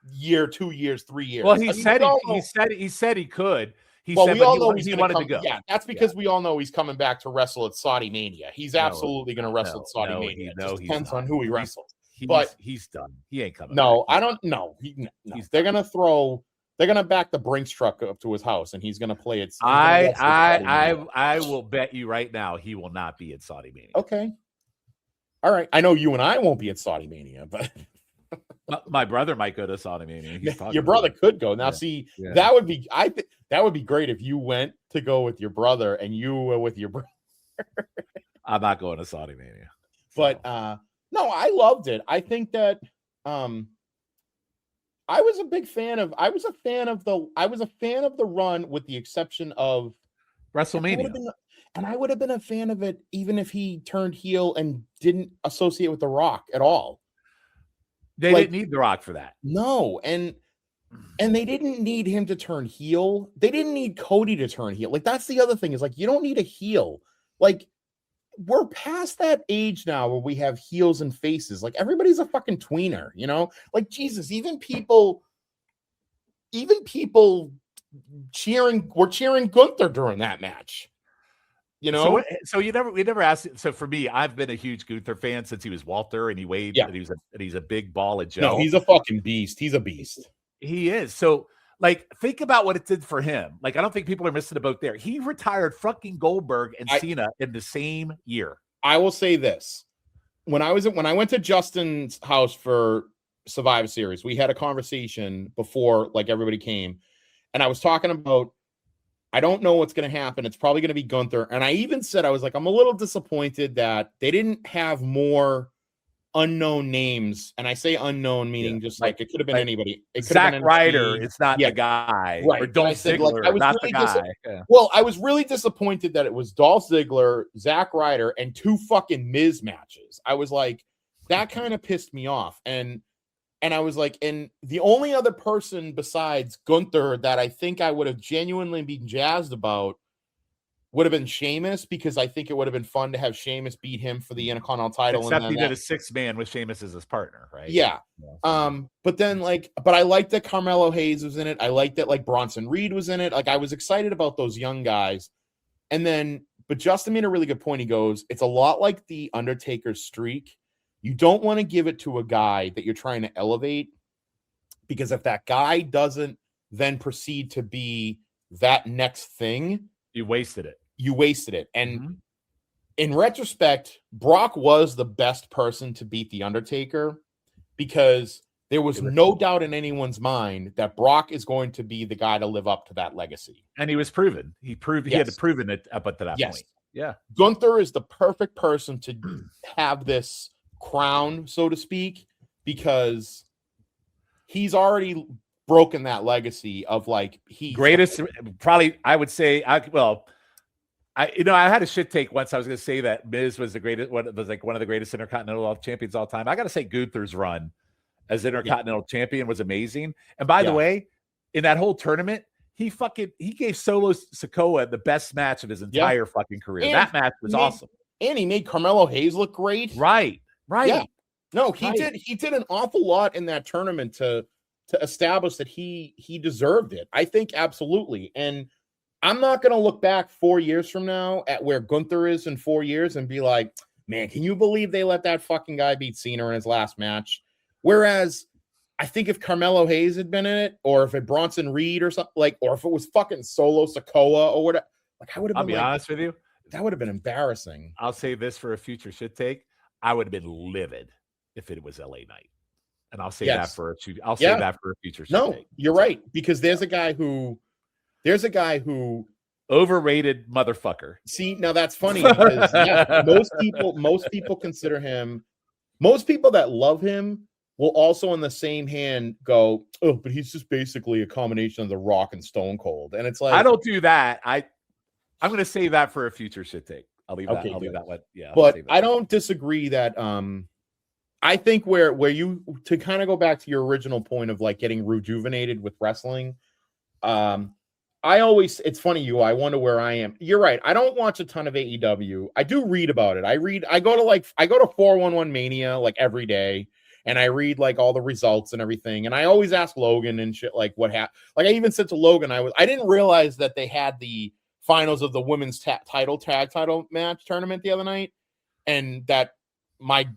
year, 2 years, 3 years. Well, he said he could. We all know he wanted to go. Yeah, that's because we all know he's coming back to wrestle at Saudi Mania. He's absolutely going to wrestle at Saudi Mania. It just depends on who he wrestles. But he's done. He ain't coming. No, back. I don't know. They're going to back the Brinks truck up to his house, and he's going to play it. I will bet you right now he will not be at Saudi Mania. Okay. All right. I know you and I won't be at Saudi Mania, but my brother might go to Saudi Mania. Your brother could go. Now, that would be, that would be great if you went to go with your brother and you were with your brother. I'm not going to Saudi Mania. So. But no, I loved it. I think that I was a fan of the run, with the exception of WrestleMania. And I would have been a fan of it even if he turned heel and didn't associate with The Rock at all. They didn't need The Rock for that. No, and And they didn't need him to turn heel. They didn't need Cody to turn heel. Like, that's the other thing, is like, you don't need a heel. Like, we're past that age now where we have heels and faces. Like, everybody's a fucking tweener, you know? Like, Jesus, even people cheering Gunther during that match. You know? So we never asked. So for me, I've been a huge Gunther fan since he was Walter, and he weighed, and he's a big ball of gel. No, he's a fucking beast. He's a beast. He is. So, like, think about what it did for him. Like, I don't think people are missing a boat there. He retired fucking Goldberg and Cena in the same year. I will say this: when I went to Justin's house for Survivor Series, we had a conversation before, like, everybody came, and I was talking about, I don't know what's going to happen. It's probably going to be Gunther. And I even said, I was like, I'm a little disappointed that they didn't have more unknown names. And I say unknown, meaning just like it could have been anybody. It could have been Zack Ryder. It's not the guy. Right. Or Dolph Ziggler, not the guy. Well, I was really disappointed that it was Dolph Ziggler, Zack Ryder, and 2 fucking Miz matches. I was like, that kind of pissed me off. And I was like, and the only other person besides Gunther that I think I would have genuinely been jazzed about would have been Sheamus, because I think it would have been fun to have Sheamus beat him for the Intercontinental title. Except he did a 6-man with Sheamus as his partner, right? Yeah. But then, like, but I liked that Carmelo Hayes was in it. I liked that, like, Bronson Reed was in it. Like, I was excited about those young guys. And then, but Justin made a really good point. He goes, it's a lot like the Undertaker's streak. You don't want to give it to a guy that you're trying to elevate, because if that guy doesn't then proceed to be that next thing, you wasted it. And in retrospect, Brock was the best person to beat the Undertaker, because there was no doubt in anyone's mind that Brock is going to be the guy to live up to that legacy. And he was proven. He had proven it up to that point. Yeah. Gunther is the perfect person to have this crown, so to speak, because he's already broken that legacy of, like, greatest, probably, I would say, I had a shit take once. I was going to say that Miz was the greatest, one of the greatest Intercontinental champions of all time. I got to say Gunther's run as Intercontinental champion was amazing. And by the way, in that whole tournament, he gave Solo Sikoa the best match of his entire fucking career. And that match was awesome. And he made Carmelo Hayes look great. Right. Yeah. No, he did an awful lot in that tournament to establish that he deserved it. I think absolutely. And I'm not going to look back 4 years from now at where Gunther is in 4 years and be like, man, can you believe they let that fucking guy beat Cena in his last match? Whereas I think if Carmelo Hayes had been in it, or if it Bronson Reed or something, like, or if it was fucking Solo Sikoa or whatever, like, I would have been, I'll be honest with you, that would have been embarrassing. I'll say this for a future shit take. I would have been livid if it was LA Knight. And I'll say that for a future shit take. You're right, because there's a guy who overrated motherfucker. See, now that's funny, because most people consider him, most people that love him will also in the same hand go, oh, but he's just basically a combination of The Rock and Stone Cold. And it's like, I don't do that. I'm going to save that for a future shit take. I'll leave that. I'll leave that one. Yeah. But I don't disagree that I think where you, to kind of go back to your original point of, like, getting rejuvenated with wrestling, it's funny, I wonder where I am. You're right. I don't watch a ton of AEW. I do read about it. I go to 411 Mania like every day, and I read, like, all the results and everything. And I always ask Logan and shit, like, what happened. Like, I even said to Logan, I didn't realize that they had the finals of the women's tag title match tournament the other night, and that my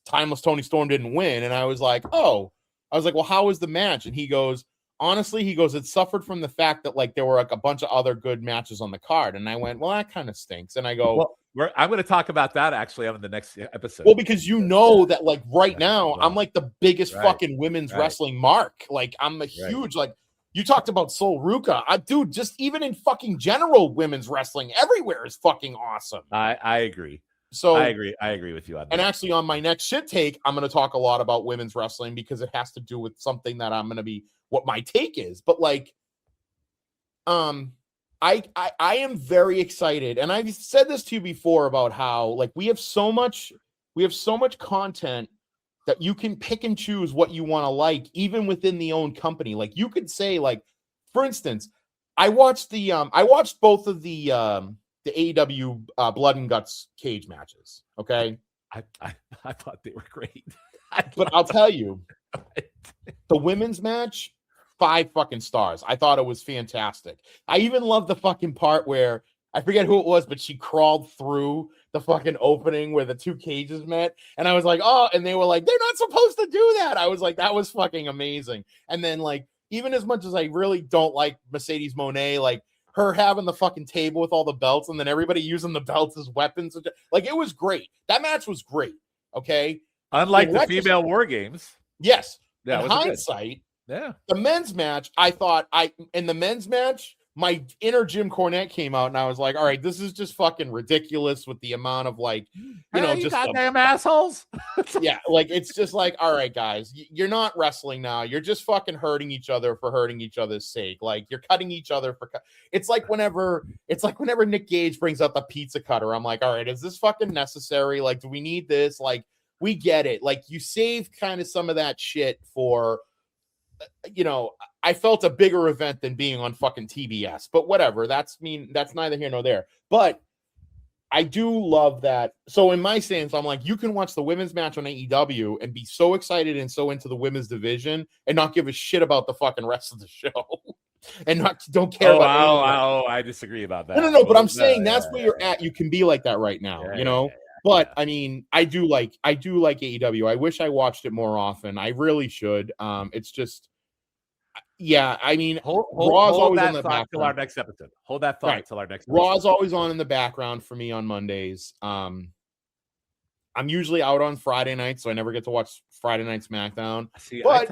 Timeless Tony Storm didn't win. And I was like, well, how was the match? And he goes, honestly, it suffered from the fact that, like, there were, like, a bunch of other good matches on the card. And I went, well, that kind of stinks. And I go, I'm going to talk about that actually on the next episode. Well, because that, like, right now, I'm like the biggest fucking women's wrestling mark. Like, I'm a huge, like, you talked about Sol Ruka. Dude, just even in fucking general women's wrestling everywhere is fucking awesome. I agree. So I agree with you on that. And actually, on my next shit take, I'm going to talk a lot about women's wrestling, because it has to do with something that I'm going to be, what my take is. But, like, I am very excited, and I've said this to you before about how, like, we have so much content that you can pick and choose what you want to like, even within the own company. Like you could say, like, for instance, I watched both of the AEW Blood and Guts cage matches. Okay. I thought they were great. But I'll tell you, the women's match, 5 fucking stars. I thought it was fantastic. I even love the fucking part where I forget who it was, but she crawled through the fucking opening where the 2 cages met. And I was like, oh, and they were like, they're not supposed to do that. I was like, that was fucking amazing. And then, like, even as much as I really don't like Mercedes Moné, like her having the fucking table with all the belts and then everybody using the belts as weapons. Like, it was great. That match was great. Okay. Unlike the female war games. Yes. Yeah, in hindsight, yeah. The men's match, I thought in the men's match, my inner Jim Cornette came out and I was like, all right, this is just fucking ridiculous with the amount of like, you goddamn assholes. Yeah, like it's just like, all right, guys, you're not wrestling now. You're just fucking hurting each other for hurting each other's sake. Like you're cutting each other for it's like whenever Nick Gage brings up the pizza cutter, I'm like, all right, is this fucking necessary? Like, do we need this? Like, we get it. Like you save kind of some of that shit for I felt a bigger event than being on fucking TBS, but whatever. That's neither here nor there. But I do love that. So in my stance, I'm like, you can watch the women's match on AEW and be so excited and so into the women's division and not give a shit about the fucking rest of the show and don't care about. I disagree about that. No. But I'm saying that's where you're at. You can be like that right now, But I mean, I do like AEW. I wish I watched it more often. I really should. It's just, yeah. I mean, Raw's always on the background till our next episode. Hold that thought till our next. Raw's always on in the background for me on Mondays. I'm usually out on Friday night, so I never get to watch Friday Night SmackDown. See, but I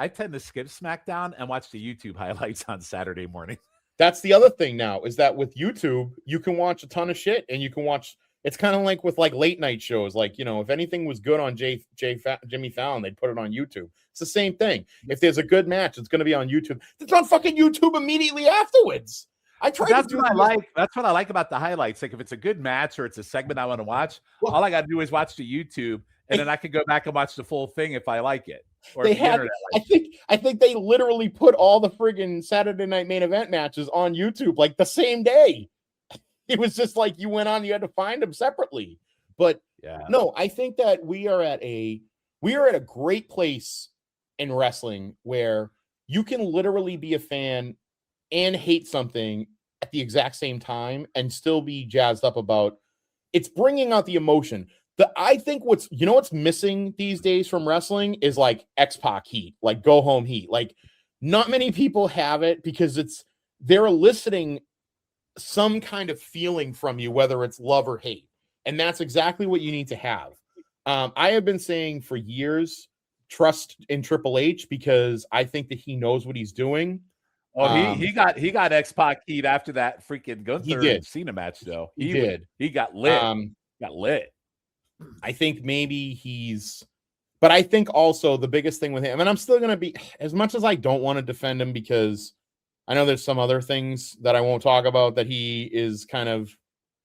tend to skip SmackDown and watch the YouTube highlights on Saturday morning. That's the other thing now is that with YouTube, you can watch a ton of shit, and you can watch. It's kind of like with like late night shows. Like, if anything was good on Jimmy Fallon, they'd put it on YouTube. It's the same thing. If there's a good match, it's going to be on YouTube. It's on fucking YouTube immediately afterwards. That's what I like. That's what I like about the highlights. Like if it's a good match or it's a segment I want to watch, all I got to do is watch the YouTube, and then I can go back and watch the full thing if I like it. Or I think they literally put all the friggin' Saturday Night Main Event matches on YouTube like the same day. It was just like you went on, you had to find them separately. But no, I think that we are at a great place in wrestling where you can literally be a fan and hate something at the exact same time and still be jazzed up about it's bringing out the emotion. I think what's missing these days from wrestling is like X-Pac heat, like go home heat. Like not many people have it because they're eliciting some kind of feeling from you, whether it's love or hate. And that's exactly what you need to have. I have been saying for years, trust in Triple H because I think that he knows what he's doing. Oh, he got X-Pac heat after that freaking Gunther and Cena match, though. He did. He got lit. Got lit. I think maybe but I think also the biggest thing with him, and I'm still going to be, as much as I don't want to defend him because I know there's some other things that I won't talk about that he is kind of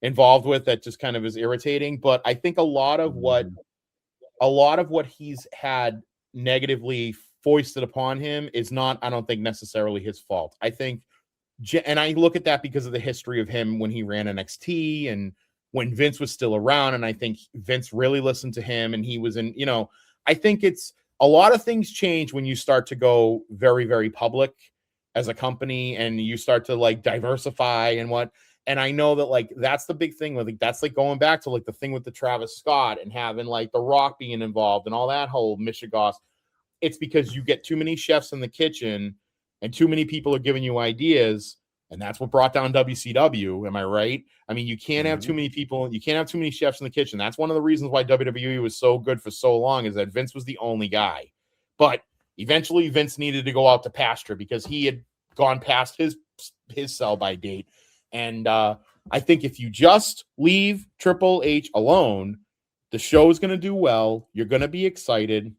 involved with that just kind of is irritating. But I think a lot of what he's had negatively foisted upon him is not, I don't think, necessarily his fault. I think, and I look at that because of the history of him when he ran NXT and when Vince was still around. And I think Vince really listened to him and he was in, I think it's a lot of things change when you start to go very, very public as a company and you start to like diversify and I know that like that's the big thing with that's like going back to like the thing with the Travis Scott and having like The Rock being involved and all that whole mishigas. It's because you get too many chefs in the kitchen and too many people are giving you ideas, and that's what brought down WCW. Am I right? I mean, you can't have too many people, you can't have too many chefs in the kitchen. That's one of the reasons why WWE was so good for so long is that Vince was the only guy. But eventually Vince needed to go out to pasture because he had gone past his sell-by date. And I think if you just leave Triple H alone, the show is going to do well. You're going to be excited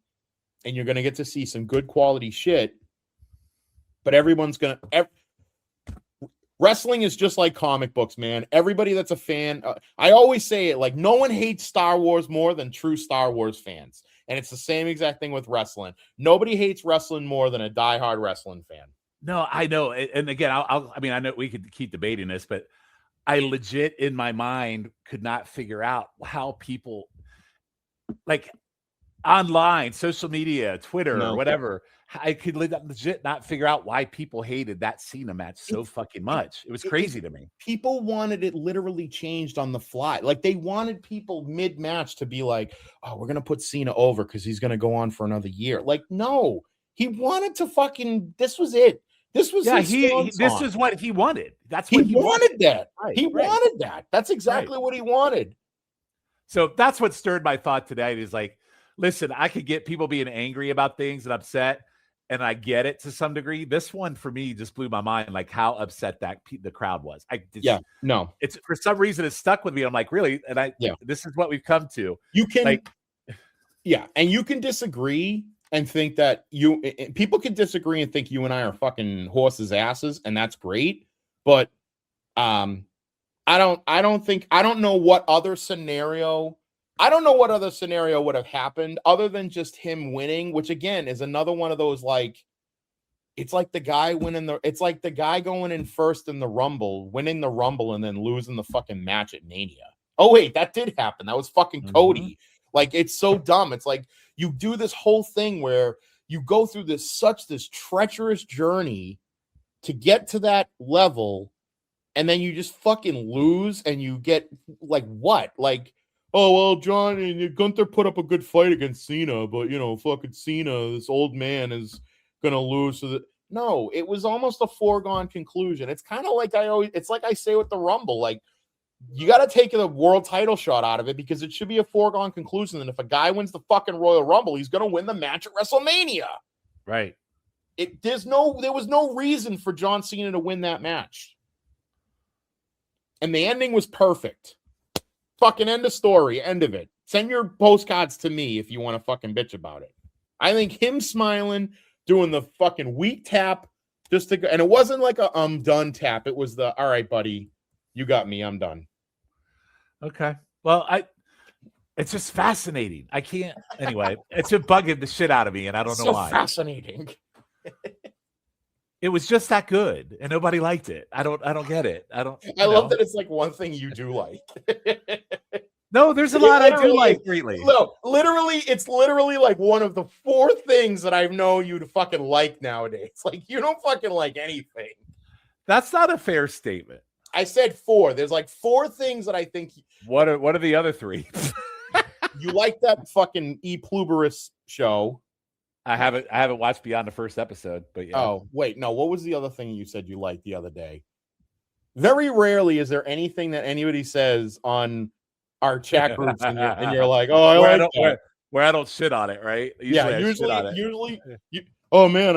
and you're going to get to see some good quality shit. But everyone's going to... Wrestling is just like comic books, man. Everybody that's a fan... I always say it, like, no one hates Star Wars more than true Star Wars fans. And it's the same exact thing with wrestling. Nobody hates wrestling more than a diehard wrestling fan. No, I know. And again, I mean, I know we could keep debating this, but I legit in my mind could not figure out how people like online, social media, Twitter, or whatever. I could legit not figure out why people hated that Cena match so fucking much. It was crazy to me. People wanted it literally changed on the fly. Like they wanted people mid-match to be like, oh, we're going to put Cena over because he's going to go on for another year. Like, no, he wanted to fucking, this was it. This was this is what he wanted. That's what he wanted. That right, he wanted that. That's exactly what he wanted. So that's what stirred my thought today. Is like, listen, I could get people being angry about things and upset, and I get it to some degree. This one for me just blew my mind, like how upset that the crowd was. It's for some reason it stuck with me. I'm like, really? And this is what we've come to. You can, and you can disagree and think that people can disagree and think you and I are fucking horses' asses, and that's great. But I don't know what other scenario. I don't know what other scenario would have happened other than just him winning, which again is another one of those like, it's like the guy going in first in the Rumble, winning the Rumble, and then losing the fucking match at Mania. Oh wait, that did happen. That was fucking Cody. Like, it's so dumb. It's like you do this whole thing where you go through this treacherous journey to get to that level, and then you just fucking lose, and you get like what? Like, oh, well, John and Gunther put up a good fight against Cena, but fucking Cena, this old man, is gonna lose. No, it was almost a foregone conclusion. It's kind of like it's like I say with the Rumble, like, you got to take the world title shot out of it because it should be a foregone conclusion. And if a guy wins the fucking Royal Rumble, he's going to win the match at WrestleMania. Right. There was no reason for John Cena to win that match. And the ending was perfect. Fucking end of story. End of it. Send your postcards to me if you want to fucking bitch about it. I think him smiling, doing the fucking weak tap, and it wasn't like a I'm done tap. It was the, all right, buddy, you got me. I'm done. Okay. Well, it's just fascinating. I can't. Anyway, it's just bugging the shit out of me, and I don't know why. Fascinating. It was just that good, and nobody liked it. I don't get it. I love that it's like one thing you do like. No, there's a lot I do like. Really. No, it's literally like one of the 4 things that I've known you to fucking like nowadays. Like, you don't fucking like anything. That's not a fair statement. I said 4. There's like 4 things that I think. What are the other 3? You like that fucking E. Pluberus show? I haven't watched beyond the first episode, but yeah. Oh wait, no. What was the other thing you said you liked the other day? Very rarely is there anything that anybody says on our chat groups, and you're like, oh, I like that. Where I don't shit on it, right? Usually. Oh man,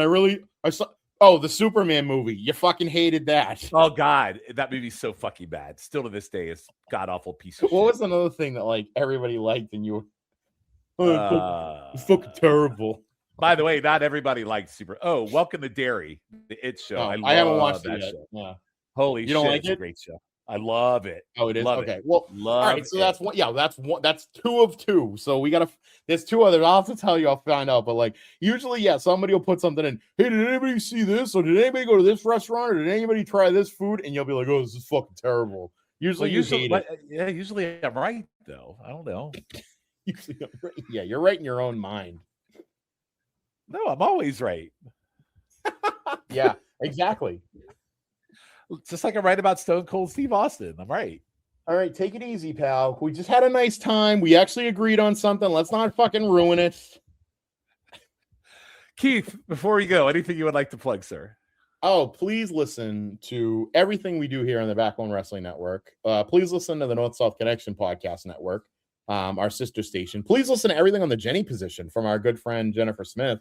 I saw. Oh, the Superman movie. You fucking hated that. Oh, God. That movie's so fucking bad. Still to this day, it's god-awful piece of shit. What was another thing that, like, everybody liked and you were... it's fucking terrible. By the way, not everybody liked Welcome to Derry, the It Show. I haven't watched it yet. Show. Yeah. Holy shit, don't like it's a great show. I love it. Oh, it is? Love okay. It. Well, all right. So that's one. Yeah, that's 2 of 2. So we got to, there's 2 others. I'll have to tell you, I'll find out. But like, usually, somebody will put something in. Hey, did anybody see this? Or did anybody go to this restaurant? Or did anybody try this food? And you'll be like, oh, this is fucking terrible. Usually I'm right, though. I don't know. Usually I'm right. Yeah, you're right in your own mind. No, I'm always right. Yeah, exactly. Just like I'm right about Stone Cold Steve Austin. I'm right. All right, take it easy, pal. We just had a nice time. We actually agreed on something. Let's not fucking ruin it. Keith, before we go, anything you would like to plug, sir? Oh, please listen to everything we do here on the Backbone Wrestling Network. Please listen to the North-South Connection Podcast Network, our sister station. Please listen to everything on the Jenny Position from our good friend Jennifer Smith,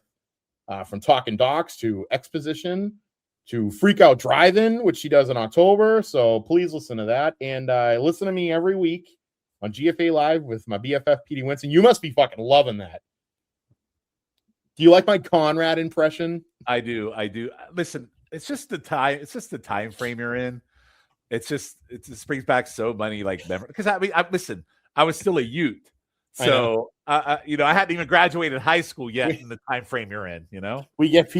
from Talking Docs to Exposition to Freak Out Drive-In, which she does in October. So please listen to that. And listen to me every week on GFA Live with my BFF, Petey Winston. You must be fucking loving that. Do you like my Conrad impression? I do. Listen, it's just the time. It's just the time frame you're in. It just brings back so many like memories. Because listen, I was still a youth. So, I hadn't even graduated high school yet in the time frame you're in, We get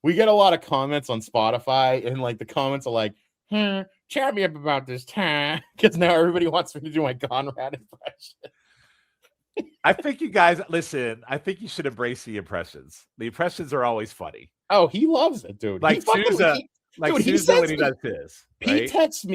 we get a lot of comments on Spotify, and like the comments are like, chat me up about this time, because now everybody wants me to do my Conrad impression. I think you guys, listen, I think you should embrace the impressions. The impressions are always funny. Oh, he loves it, dude. Like Sousa, he when he does his. Pete texts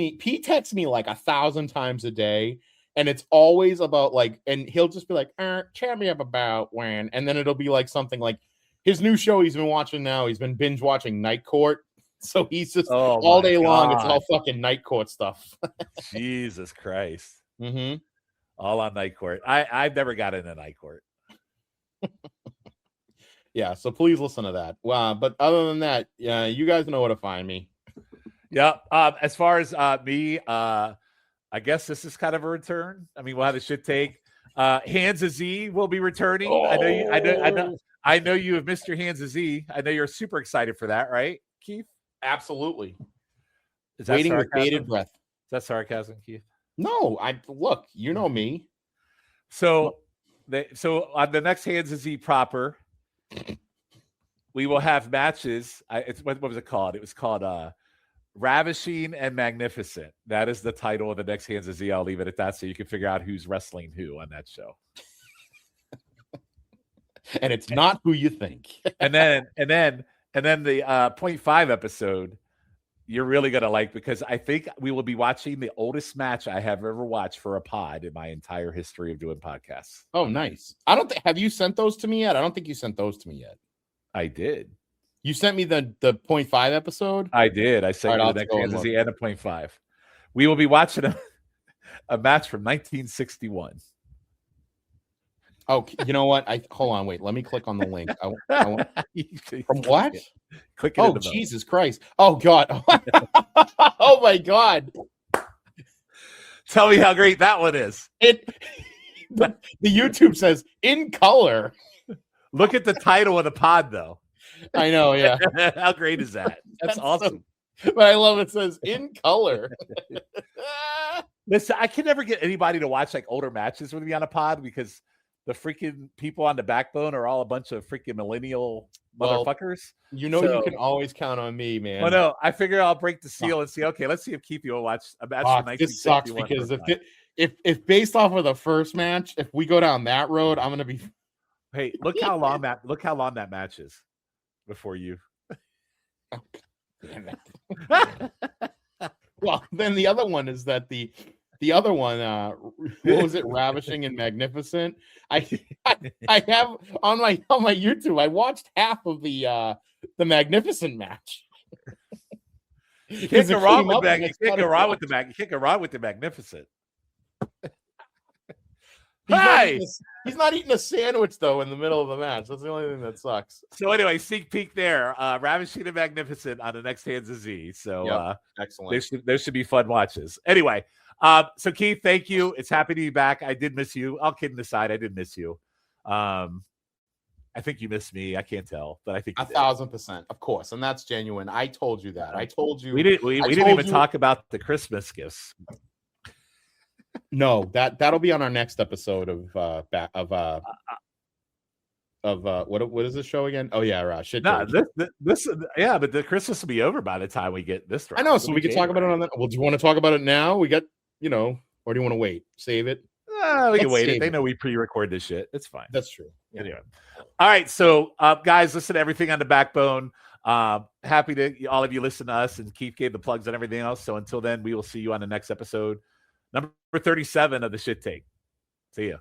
me like 1,000 times a day, and it's always about like, and he'll just be like, chat me up about when, and then it'll be like something like his new show he's been watching now. He's been binge watching Night Court. So he's just all day long. It's all fucking Night Court stuff. Jesus Christ. Mm-hmm. All on Night Court. I've never got into Night Court. Yeah, so please listen to that. But other than that, you guys know where to find me. Yeah. As far as me, I guess this is kind of a return. I mean, we'll have a shit take. Hands of Z will be returning. Oh. I know you have missed your Hands of Z. I know you're super excited for that, right, Keith? Absolutely. Is that waiting sarcasm? With bated breath. Is that sarcasm, Keith? No, look, you know me. So on the next Hands of Z proper, we will have matches. What was it called? It was called Ravishing and Magnificent. That is the title of the next Hands of Z. I'll leave it at that so you can figure out who's wrestling who on that show. And it's not who you think. and then the 0.5 episode you're really going to like, because I think we will be watching the oldest match I have ever watched for a pod in my entire history of doing podcasts. Oh, nice. I don't think, have you sent those to me yet? I don't think you sent those to me yet. I did. You sent me the 0.5 episode? I did. I sent you the next Hands of Z and a 0.5. We will be watching a match from 1961. Oh, you know what? Hold on, wait. Let me click on the link. From what? Click it. Oh, Jesus Christ! Oh God! Oh my God! Tell me how great that one is. The YouTube says in color. Look at the title of the pod, though. I know. Yeah. How great is that? That's awesome. But I love it says in color. Listen, I can never get anybody to watch like older matches with me on a pod because the freaking people on the backbone are all a bunch of freaking millennial motherfuckers. You know, you can always count on me, man. Oh no, I figure I'll break the seal and see. Okay, let's see if Keith will watch a match from 1961. This sucks because if based off of the first match, if we go down that road, I'm gonna be. Hey, look how long that match is before you. Oh, damn it. Well, then the other one is that the other one, what was it? Ravishing and Magnificent. I have on my YouTube. I watched half of the Magnificent match. You can't go wrong with the Magnificent. He's not eating a sandwich though in the middle of the match. That's the only thing that sucks. So anyway, sneak peek there. Ravishing and Magnificent on the next Hands of Z. So excellent. There should be fun watches. Anyway. So Keith, thank you. It's happy to be back. I did miss you. All kidding aside, I did miss you. I think you missed me. I can't tell, but I think 1,000%, of course, and that's genuine. I told you that. I told you. We didn't even talk about the Christmas gifts. No, that'll be on our next episode of what is this show again? Oh yeah, shit. No, this but the Christmas will be over by the time we get this. I know, so we can talk about it on that. Well, do you want to talk about it now? We got, or do you want to wait? Save it. We can wait. They know we pre-record this shit. It's fine. That's true. Yeah. Anyway, all right. So, guys, listen to everything on the backbone. Happy to all of you listen to us, and Keith gave the plugs and everything else. So until then, we will see you on the next episode, number 37 of the Shit Take. See ya.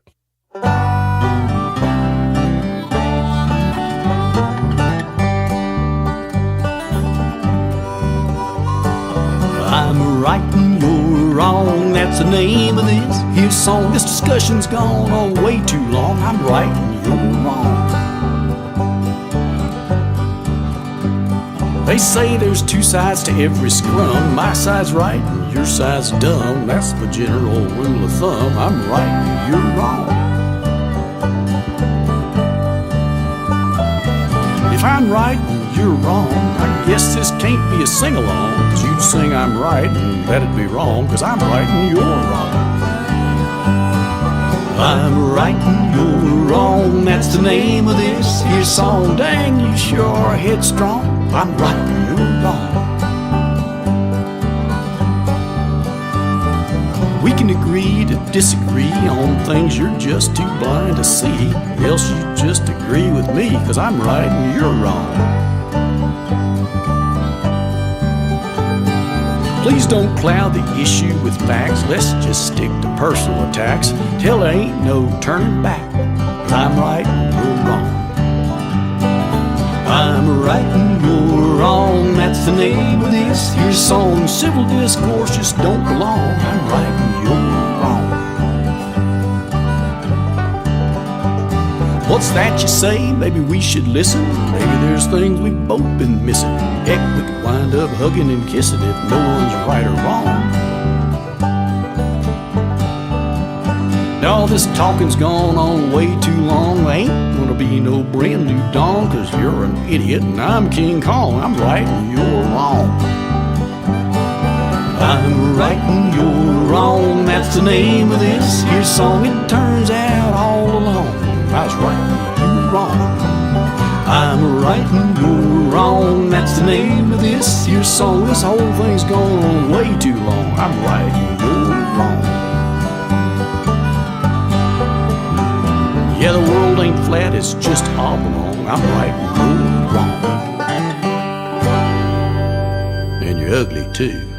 I'm right and you're wrong, that's the name of this here song. This discussion's gone on way too long. I'm right and you're wrong. They say there's two sides to every scrum. My side's right and your side's dumb. That's the general rule of thumb. I'm right and you're wrong. If I'm right and you're wrong, I guess this can't be a sing-along. 'Cause you'd sing I'm right and that'd be wrong, 'cause I'm right and you're wrong. I'm right and you're wrong, that's the name of this here song. Dang, you sure are headstrong. I'm right and you're wrong. We can agree to disagree on things you're just too blind to see. Else you just agree with me, 'cause I'm right and you're wrong. Please don't cloud the issue with facts. Let's just stick to personal attacks till there ain't no turning back. 'Cause I'm right and you're wrong. I'm right and you're wrong, that's the name of this here song. Civil discourse just don't belong. I'm right and you're wrong. What's that you say? Maybe we should listen. Maybe there's things we've both been missing. Heck, we could wind up hugging and kissing if no one's right or wrong. All this talking's gone on way too long. There ain't gonna be no brand new dawn, 'cause you're an idiot and I'm King Kong. I'm right and you're wrong. I'm right and you're wrong, that's the name of this here song. It turns out all along I was right and you're wrong. I'm right and you're wrong, that's the name of this here song. This whole thing's gone on way too long. I'm right and you're wrong. Yeah, the world ain't flat, it's just oblong. I'm right and you're wrong. And you're ugly too.